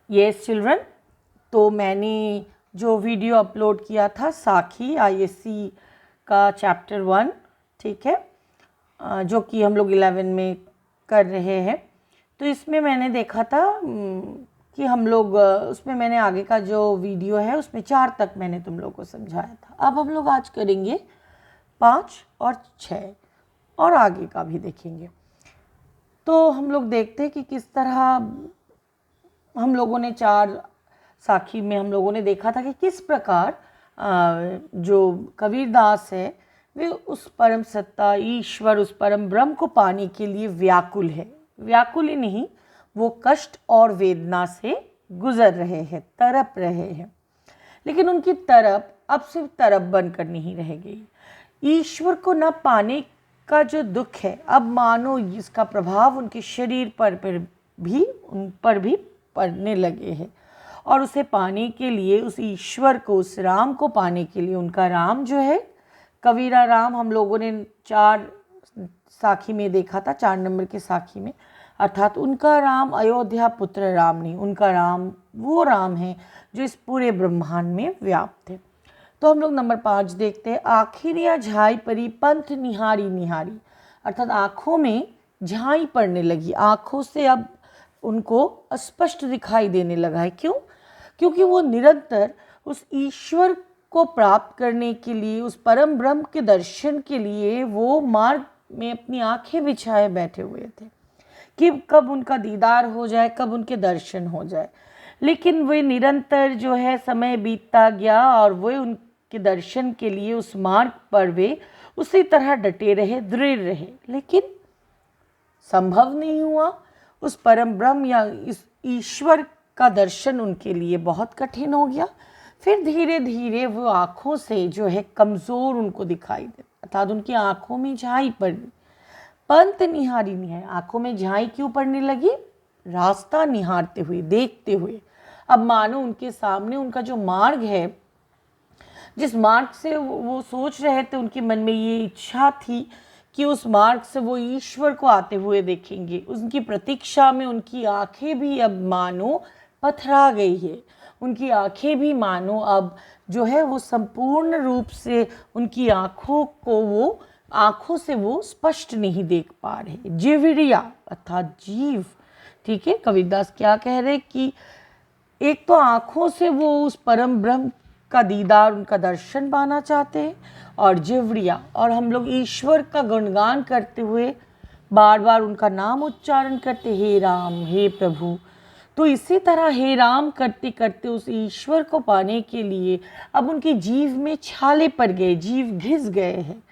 Yes children, तो मैंने जो वीडियो अपलोड किया था साखी ISC का चैप्टर 1, ठीक है, जो कि हम लोग 11 में कर रहे हैं, तो इसमें मैंने देखा था कि हम लोग उसमें मैंने आगे का जो वीडियो है उसमें 4 तक मैंने तुम लोग को समझाया था। अब हम लोग आज करेंगे 5 और 6 और आगे का भी देखेंगे। तो हम लोग देखते हैं कि किस तरह हम लोगों ने 4 साखी में हम लोगों ने देखा था कि किस प्रकार जो कबीरदास है वे उस परम सत्ता ईश्वर, उस परम ब्रह्म को पाने के लिए व्याकुल है। व्याकुल ही नहीं, वो कष्ट और वेदना से गुजर रहे हैं, तड़प रहे हैं। लेकिन उनकी तड़प अब सिर्फ तड़प बनकर नहीं रह गई। ईश्वर को न पाने का जो दुख है, अब मानो इसका प्रभाव उनके शरीर पर भी उन पर भी पड़ने लगे हैं। और उसे पाने के लिए, उस ईश्वर को, उस राम को पाने के लिए, उनका राम जो है कबीरा राम, हम लोगों ने 4 साखी में देखा था, 4 नंबर के साखी में, अर्थात उनका राम अयोध्या पुत्र राम नहीं, उनका राम वो राम है जो इस पूरे ब्रह्मांड में व्याप्त है। तो हम लोग नंबर 5 देखते हैं। आखिर झाई परी पंथ निहारी निहारी, अर्थात आँखों में झाई पड़ने लगी, आँखों से अब उनको अस्पष्ट दिखाई देने लगा है। क्यों? क्योंकि वो निरंतर उस ईश्वर को प्राप्त करने के लिए, उस परम ब्रह्म के दर्शन के लिए वो मार्ग में अपनी आंखें बिछाए बैठे हुए थे कि कब उनका दीदार हो जाए, कब उनके दर्शन हो जाए। लेकिन वे निरंतर जो है समय बीतता गया और वे उनके दर्शन के लिए उस मार्ग पर वे उसी तरह डटे रहे, दृढ़ रहे, लेकिन संभव नहीं हुआ। उस परम ब्रह्म या इस ईश्वर का दर्शन उनके लिए बहुत कठिन हो गया। फिर धीरे धीरे वो आँखों से जो है कमज़ोर उनको दिखाई दे, अर्थात उनकी आँखों में झाई पड़ी। पंथ निहारी निहारी, आँखों में झाई क्यों पड़ने लगी? रास्ता निहारते हुए, देखते हुए। अब मानो उनके सामने उनका जो मार्ग है, जिस मार्ग से वो सोच रहे थे, उनके मन में ये इच्छा थी कि उस मार्ग से वो ईश्वर को आते हुए देखेंगे, उनकी प्रतीक्षा में उनकी आंखें भी अब मानो पथरा गई है। उनकी आंखें भी मानो अब जो है वो संपूर्ण रूप से उनकी आँखों से वो स्पष्ट नहीं देख पा रहे। जिवड़िया अर्थात जीव, ठीक है। कबीरदास क्या कह रहे कि एक तो आँखों से वो उस परम ब्रह्म का दीदार, उनका दर्शन पाना चाहते हैं, और जिवड़िया, और हम लोग ईश्वर का गुणगान करते हुए बार बार उनका नाम उच्चारण करते, हे राम, हे प्रभु। तो इसी तरह हे राम करते करते उस ईश्वर को पाने के लिए अब उनकी जीव में छाले पड़ गए, जीव घिस गए हैं।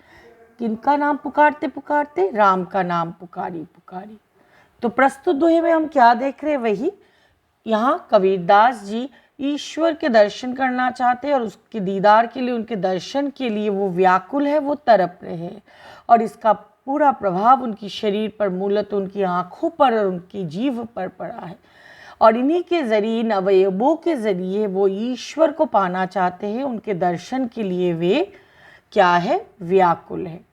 किनका नाम पुकारते पुकारते? राम का नाम पुकारी पुकारी। तो प्रस्तुत दोहे में हम क्या देख रहे हैं? वही यहाँ कबीरदास जी ईश्वर के दर्शन करना चाहते हैं और उसके दीदार के लिए, उनके दर्शन के लिए वो व्याकुल है, वो तड़प रहे हैं, और इसका पूरा प्रभाव उनकी शरीर पर, मूलतः उनकी आँखों पर और उनकी जीभ पर पड़ा है। और इन्हीं के ज़रिए, इन अवयवों के ज़रिए वो ईश्वर को पाना चाहते हैं, उनके दर्शन के लिए वे क्या है? व्याकुल है,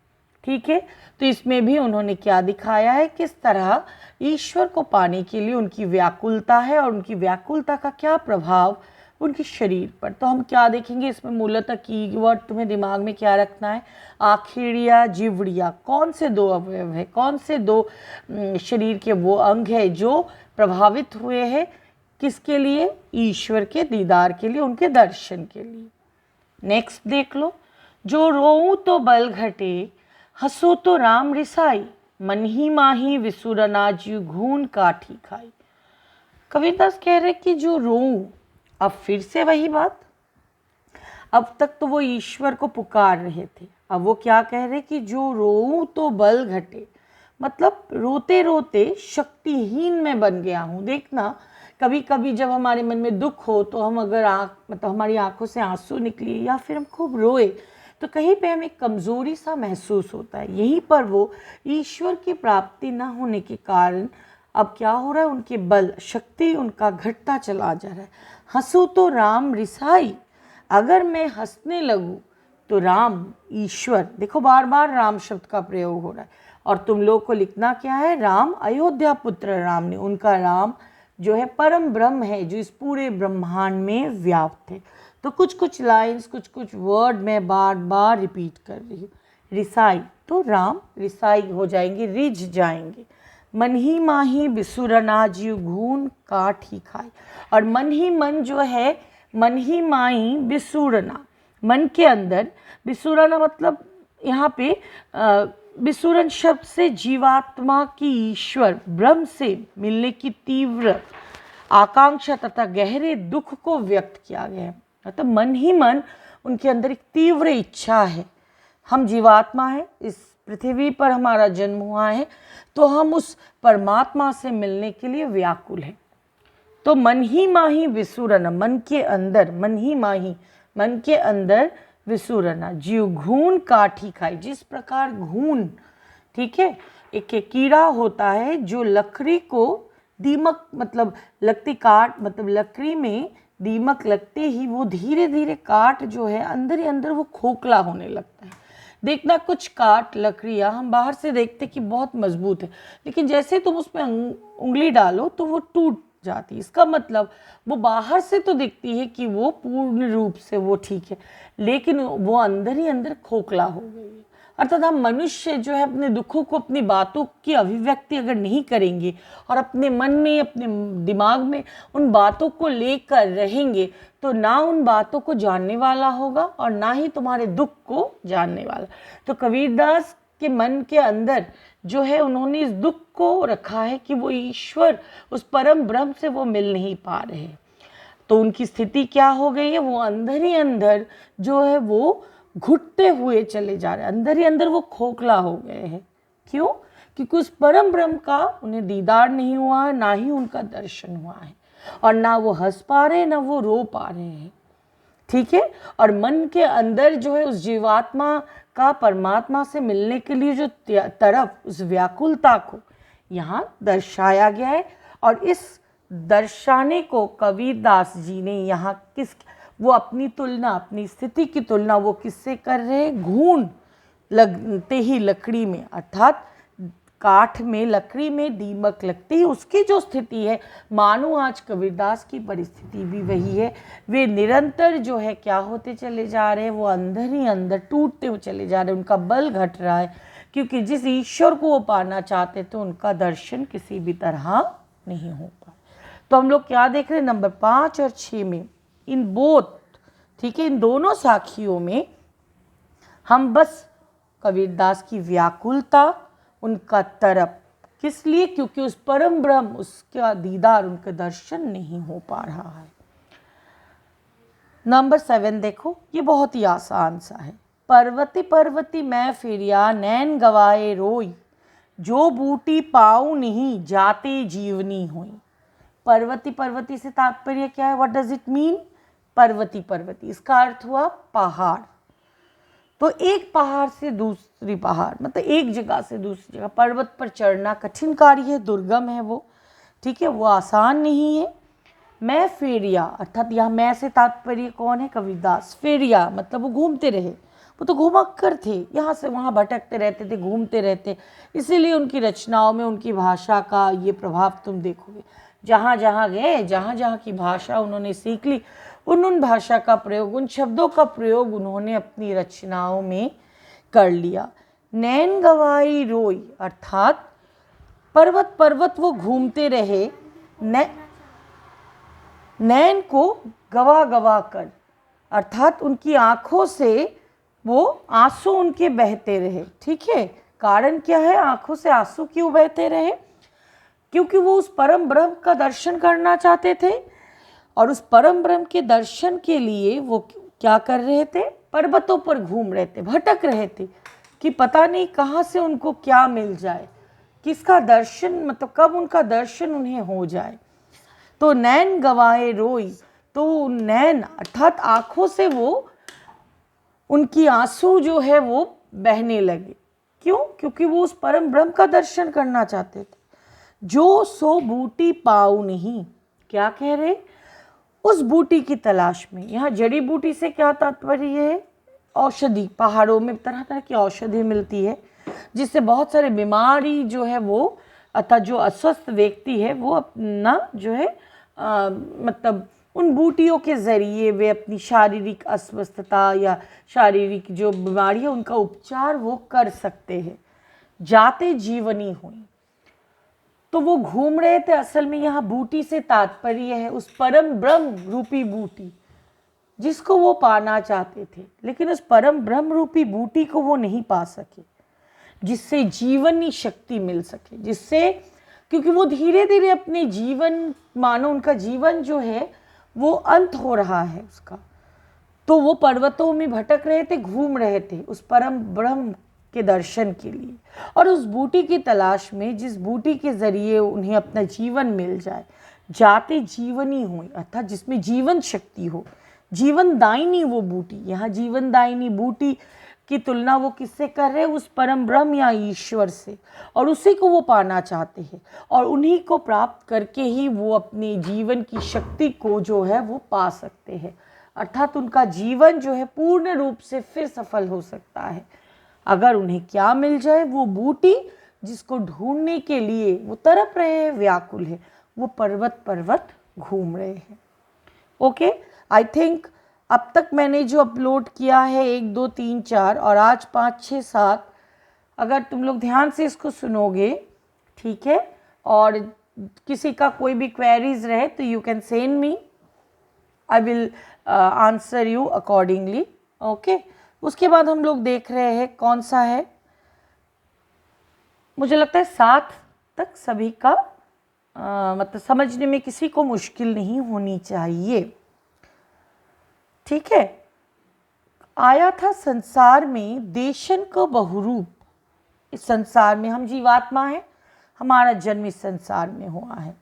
ठीक है। तो इसमें भी उन्होंने क्या दिखाया है, किस तरह ईश्वर को पाने के लिए उनकी व्याकुलता है और उनकी व्याकुलता का क्या प्रभाव उनके शरीर पर। तो हम क्या देखेंगे इसमें? मूलतः कीवर्ड तुम्हें दिमाग में क्या रखना है? आखिड़िया, जिवड़िया। कौन से 2 अवयव है, कौन से 2 शरीर के वो अंग है जो प्रभावित हुए हैं? किसके लिए? ईश्वर के दीदार के लिए, उनके दर्शन के लिए। नेक्स्ट देख लो। जो रोऊं तो बल घटे, हंसो तो राम रिसाई, मन ही माही विसुरना जीव घून काठी खाई। कबीरदास कह रहे कि जो रोऊं, अब फिर से वही बात। अब तक तो वो ईश्वर को पुकार रहे थे, अब वो क्या कह रहे कि जो रोऊं तो बल घटे, मतलब रोते रोते शक्तिहीन मैं बन गया हूँ। देखना, कभी कभी जब हमारे मन में दुख हो तो हम अगर मतलब हमारी आंखों से आंसू निकले या फिर हम खूब रोए तो कहीं पे हमें कमज़ोरी सा महसूस होता है। यहीं पर वो ईश्वर की प्राप्ति न होने के कारण अब क्या हो रहा है? उनके बल, शक्ति उनका घटता चला जा रहा है। हंसो तो राम रिसाई, अगर मैं हंसने लगूँ तो राम, ईश्वर, देखो बार बार राम शब्द का प्रयोग हो रहा है, और तुम लोग को लिखना क्या है? राम अयोध्या पुत्र राम ने, उनका राम जो है परम ब्रह्म है, जो इस पूरे ब्रह्मांड में व्याप्त है। तो कुछ कुछ लाइंस, कुछ कुछ वर्ड मैं बार बार रिपीट कर रही हूँ। रिसाई, तो राम रिसाई हो जाएंगे, रिझ जाएंगे। मन ही माही बिसुरना जीव घून काट ही खाए। और मन ही मन जो है, मन ही माही बिसुरना, मन के अंदर, बिसुरना मतलब यहाँ पे बिसुरन शब्द से जीवात्मा की ईश्वर ब्रह्म से मिलने की तीव्र आकांक्षा तथा गहरे दुख को व्यक्त किया गया है। मतलब मन ही मन उनके अंदर एक तीव्र इच्छा है। हम जीवात्मा है, इस पृथ्वी पर हमारा जन्म हुआ है, तो हम उस परमात्मा से मिलने के लिए व्याकुल हैं। तो मन ही माही विसुरना, मन के अंदर, मन ही माही, मन के अंदर विसुरना जीव घून काठी खाई। जिस प्रकार घून, ठीक है, एक कीड़ा होता है जो लकड़ी को दीमक मतलब लगती काट, मतलब लकड़ी में दीमक लगते ही वो धीरे धीरे काट जो है अंदर ही अंदर वो खोखला होने लगता है। देखना, कुछ काट लकड़ियाँ हम बाहर से देखते कि बहुत मजबूत है, लेकिन जैसे तुम उसमें उंगली डालो तो वो टूट जाती है। इसका मतलब वो बाहर से तो दिखती है कि वो पूर्ण रूप से वो ठीक है, लेकिन वो अंदर ही अंदर खोखला हो गई है। अर्थात हम मनुष्य जो है अपने दुखों को, अपनी बातों की अभिव्यक्ति अगर नहीं करेंगे और अपने मन में, अपने दिमाग में उन बातों को लेकर रहेंगे, तो ना उन बातों को जानने वाला होगा और ना ही तुम्हारे दुख को जानने वाला। तो कबीरदास के मन के अंदर जो है, उन्होंने इस दुख को रखा है कि वो ईश्वर, उस परम ब्रह्म से वो मिल नहीं पा रहे हैं। तो उनकी स्थिति क्या हो गई है, वो अंदर ही अंदर जो है वो घुटते हुए चले जा रहे हैं, अंदर ही अंदर वो खोखला हो गए हैं। क्यों? क्योंकि उस परम ब्रह्म का उन्हें दीदार नहीं हुआ है, ना ही उनका दर्शन हुआ है, और ना वो हंस पा रहे हैं, ना वो रो पा रहे हैं। ठीक है। और मन के अंदर जो है उस जीवात्मा का परमात्मा से मिलने के लिए जो तरफ, उस व्याकुलता को यहाँ दर्शाया गया है। और इस दर्शाने को कबीरदास जी ने यहाँ वो अपनी तुलना, अपनी स्थिति की तुलना वो किससे कर रहे हैं? घून लगते ही लकड़ी में, अर्थात काठ में, लकड़ी में दीमक लगती है, उसकी जो स्थिति है, मानो आज कबीरदास की परिस्थिति भी वही है। वे निरंतर जो है क्या होते चले जा रहे हैं, वो अंदर ही अंदर टूटते हुए चले जा रहे हैं, उनका बल घट रहा है, क्योंकि जिस ईश्वर को वो पाना चाहते थे उनका दर्शन किसी भी तरह नहीं हो पाया। तो हम लोग क्या देख रहे हैं, नंबर 5 और 6 में, इन बोथ, ठीक है, इन दोनों साखियों में हम बस कबीरदास की व्याकुलता, उनका तरप, किस लिए? क्योंकि उस परम ब्रह्म, उसका दीदार, उनका दर्शन नहीं हो पा रहा है। नंबर 7 देखो, ये बहुत ही आसान सा है। पर्वती पर्वती मैं फिरिया नैन गवाए रोई, जो बूटी पाऊँ नहीं जाते जीवनी हुई। पर्वती पर्वती से तात्पर्य क्या है? What does it mean? Parvati Parvati, इसका अर्थ हुआ पहाड़। तो एक पहाड़ से दूसरी पहाड़, मतलब एक जगह से दूसरी जगह, पर्वत पर चढ़ना कठिन कार्य है, दुर्गम है वो, ठीक है, वो आसान नहीं है। मैं फेरिया, अर्थात यहाँ मैं से तात्पर्य कौन है? कबीरदास। फेरिया मतलब वो घूमते रहे, वो तो घुमक्कर थे, यहाँ से वहाँ भटकते रहते थे, घूमते रहते, इसीलिए उनकी रचनाओं में उनकी भाषा का ये प्रभाव तुम देखोगे। जहाँ जहाँ गए, जहाँ जहाँ की भाषा उन्होंने सीख ली, उन भाषा का प्रयोग, उन शब्दों का प्रयोग उन्होंने अपनी रचनाओं में कर लिया। नैन गवाई रोई, अर्थात पर्वत पर्वत वो घूमते रहे, नैन को गवा गवा कर, अर्थात उनकी आँखों से वो आंसू उनके बहते रहे। ठीक है, कारण क्या है आंखों से आंसू क्यों बहते रहे? क्योंकि वो उस परम ब्रह्म का दर्शन करना चाहते थे, और उस परम ब्रह्म के दर्शन के लिए वो क्या कर रहे थे? पर्वतों पर घूम रहे थे, भटक रहे थे कि पता नहीं कहाँ से उनको क्या मिल जाए, किसका दर्शन, मतलब कब उनका दर्शन उन्हें हो जाए। तो नैन गवाए रोई, तो नैन अर्थात आँखों से वो, उनकी आंसू जो है वो बहने लगे। क्यों? क्योंकि वो उस परम ब्रह्म का दर्शन करना चाहते थे। जो सो बूटी पाऊ नहीं, क्या कह रहे? उस बूटी की तलाश में। यहाँ जड़ी बूटी से क्या तात्पर्य है? औषधि। पहाड़ों में तरह तरह की औषधि मिलती है, जिससे बहुत सारे बीमारी जो है वो अतः जो अस्वस्थ व्यक्ति है वो अपना जो है मतलब उन बूटियों के ज़रिए वे अपनी शारीरिक अस्वस्थता या शारीरिक जो बीमारी है उनका उपचार वो कर सकते हैं। जाते जीवनी हुई, तो वो घूम रहे थे। असल में यहाँ बूटी से तात्पर्य है उस परम ब्रह्म रूपी बूटी जिसको वो पाना चाहते थे, लेकिन उस परम ब्रह्म रूपी बूटी को वो नहीं पा सके, जिससे जीवनी शक्ति मिल सके, जिससे क्योंकि वो धीरे धीरे अपने जीवन, मानो उनका जीवन जो है वो अंत हो रहा है उसका, तो वो पर्वतों में भटक रहे थे, घूम रहे थे उस परम ब्रह्म के दर्शन के लिए और उस बूटी की तलाश में जिस बूटी के ज़रिए उन्हें अपना जीवन मिल जाए। जाते जीवनी हुई अर्थात जिसमें जीवन शक्ति हो, जीवन दायिनी वो बूटी। यहाँ जीवन दायिनी बूटी की तुलना वो किससे कर रहे हैं? उस परम ब्रह्म या ईश्वर से, और उसी को वो पाना चाहते हैं और उन्हीं को प्राप्त करके ही वो अपने जीवन की शक्ति को जो है वो पा सकते हैं। अर्थात उनका जीवन जो है पूर्ण रूप से फिर सफल हो सकता है अगर उन्हें क्या मिल जाए? वो बूटी जिसको ढूंढने के लिए वो तड़प रहे हैं, व्याकुल है, वो पर्वत पर्वत घूम रहे हैं। ओके, आई थिंक अब तक मैंने जो अपलोड किया है 1 2 3 4 और आज 5 6 7, अगर तुम लोग ध्यान से इसको सुनोगे, ठीक है, और किसी का कोई भी क्वेरीज रहे तो you can send me, I will answer you accordingly. Okay, उसके बाद हम लोग देख रहे हैं कौन सा है, मुझे लगता है 7 तक सभी का मतलब समझने में किसी को मुश्किल नहीं होनी चाहिए। ठीक है, आया था संसार में देशन का बहुरूप। इस संसार में हम जीवात्मा हैं, हमारा जन्म इस संसार में हुआ है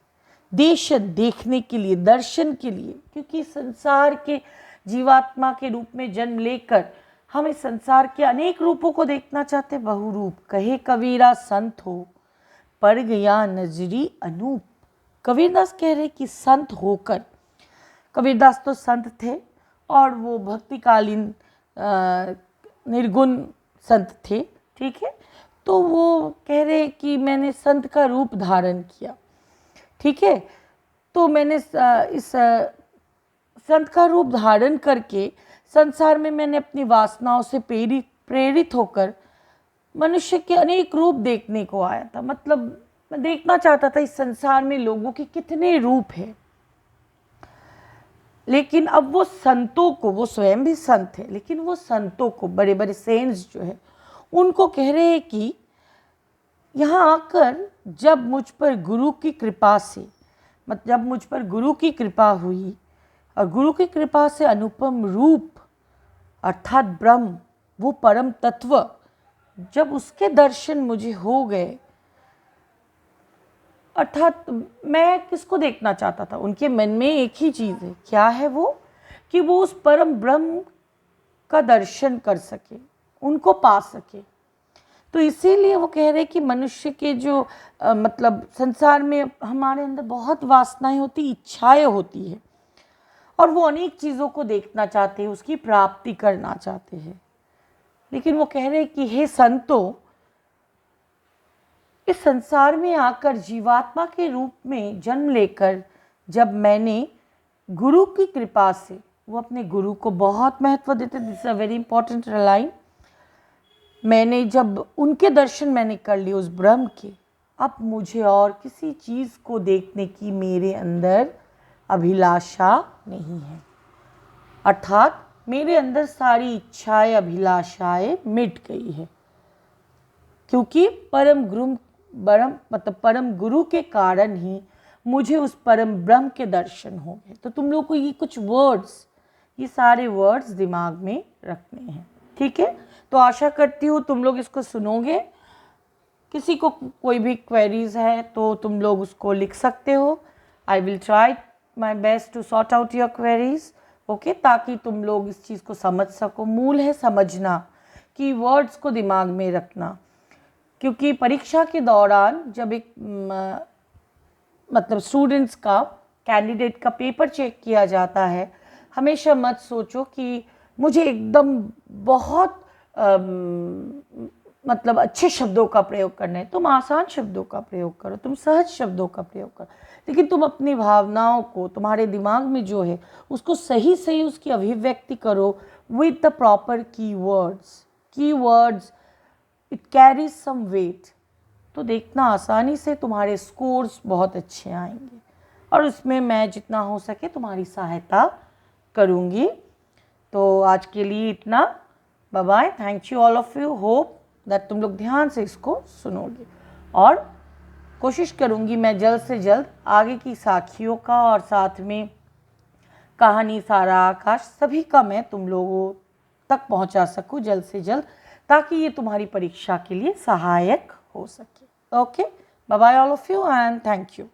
देशन देखने के लिए, दर्शन के लिए, क्योंकि संसार के जीवात्मा के रूप में जन्म लेकर हम इस संसार के अनेक रूपों को देखना चाहते। बहुरूप कहे कबीरा संत हो, पड़ गया नजरी अनूप। कबीरदास कह रहे कि संत होकर, कबीरदास तो संत थे और वो भक्तिकालीन निर्गुण संत थे, ठीक है, तो वो कह रहे कि मैंने संत का रूप धारण किया, ठीक है, तो मैंने इस संत का रूप धारण करके संसार में मैंने अपनी वासनाओं से प्रेरित होकर मनुष्य के अनेक रूप देखने को आया था। मतलब मैं देखना चाहता था इस संसार में लोगों के कितने रूप हैं, लेकिन अब वो संतों को, वो स्वयं भी संत है, लेकिन वो संतों को, बड़े बड़े सेंट्स जो है, उनको कह रहे हैं कि यहाँ आकर जब मुझ पर गुरु की कृपा से, मतलब जब मुझ पर गुरु की कृपा हुई और गुरु की कृपा से अनुपम रूप अर्थात ब्रह्म, वो परम तत्व, जब उसके दर्शन मुझे हो गए, अर्थात मैं किसको देखना चाहता था? उनके मन में एक ही चीज़ है, क्या है वो? कि वो उस परम ब्रह्म का दर्शन कर सके, उनको पा सके। तो इसीलिए वो कह रहे कि मनुष्य के जो मतलब संसार में हमारे अंदर बहुत वासनाएं होती, इच्छाएं होती है, और वो अनेक चीज़ों को देखना चाहते हैं, उसकी प्राप्ति करना चाहते हैं। लेकिन वो कह रहे कि हे संतों, इस संसार में आकर जीवात्मा के रूप में जन्म लेकर जब मैंने गुरु की कृपा से, वो अपने गुरु को बहुत महत्व देते, this is a very important line, मैंने जब उनके दर्शन मैंने कर लिए उस ब्रह्म के, अब मुझे और किसी चीज़ को देखने की मेरे अंदर अभिलाषा नहीं है। अर्थात मेरे अंदर सारी इच्छाएं, अभिलाषाएं मिट गई है, क्योंकि परम गुरु के कारण ही मुझे उस परम ब्रह्म के दर्शन हो गए। तो तुम लोग को ये कुछ वर्ड्स, ये सारे वर्ड्स दिमाग में रखने हैं, ठीक है। तो आशा करती हूँ तुम लोग इसको सुनोगे। किसी को कोई भी क्वेरीज है तो तुम लोग उसको लिख सकते हो। I will try my best to sort out your queries, okay, ताकि तुम लोग इस चीज़ को समझ सको। मूल है समझना, कि वर्ड्स को दिमाग में रखना, क्योंकि परीक्षा के दौरान जब एक मतलब स्टूडेंट्स का, कैंडिडेट का पेपर चेक किया जाता है, हमेशा मत सोचो कि मुझे एकदम बहुत मतलब अच्छे शब्दों का प्रयोग करना है, तुम आसान शब्दों का प्रयोग करो, तुम सहज शब्दों का प्रयोग करो, लेकिन तुम अपनी भावनाओं को, तुम्हारे दिमाग में जो है उसको सही सही उसकी अभिव्यक्ति करो with the proper keywords it carries some weight. तो देखना आसानी से तुम्हारे स्कोर्स बहुत अच्छे आएंगे और उसमें मैं जितना हो सके तुम्हारी सहायता करूँगी। तो आज के लिए इतना, bye bye, thank you all of you, hope that तुम लोग ध्यान से इसको सुनोगे और कोशिश करूँगी मैं जल्द से जल्द आगे की साखियों का और साथ में कहानी सारा आकाश सभी का मैं तुम लोगों तक पहुँचा सकूँ जल्द से जल्द, ताकि ये तुम्हारी परीक्षा के लिए सहायक हो सके। Okay, bye bye all of you and thank you.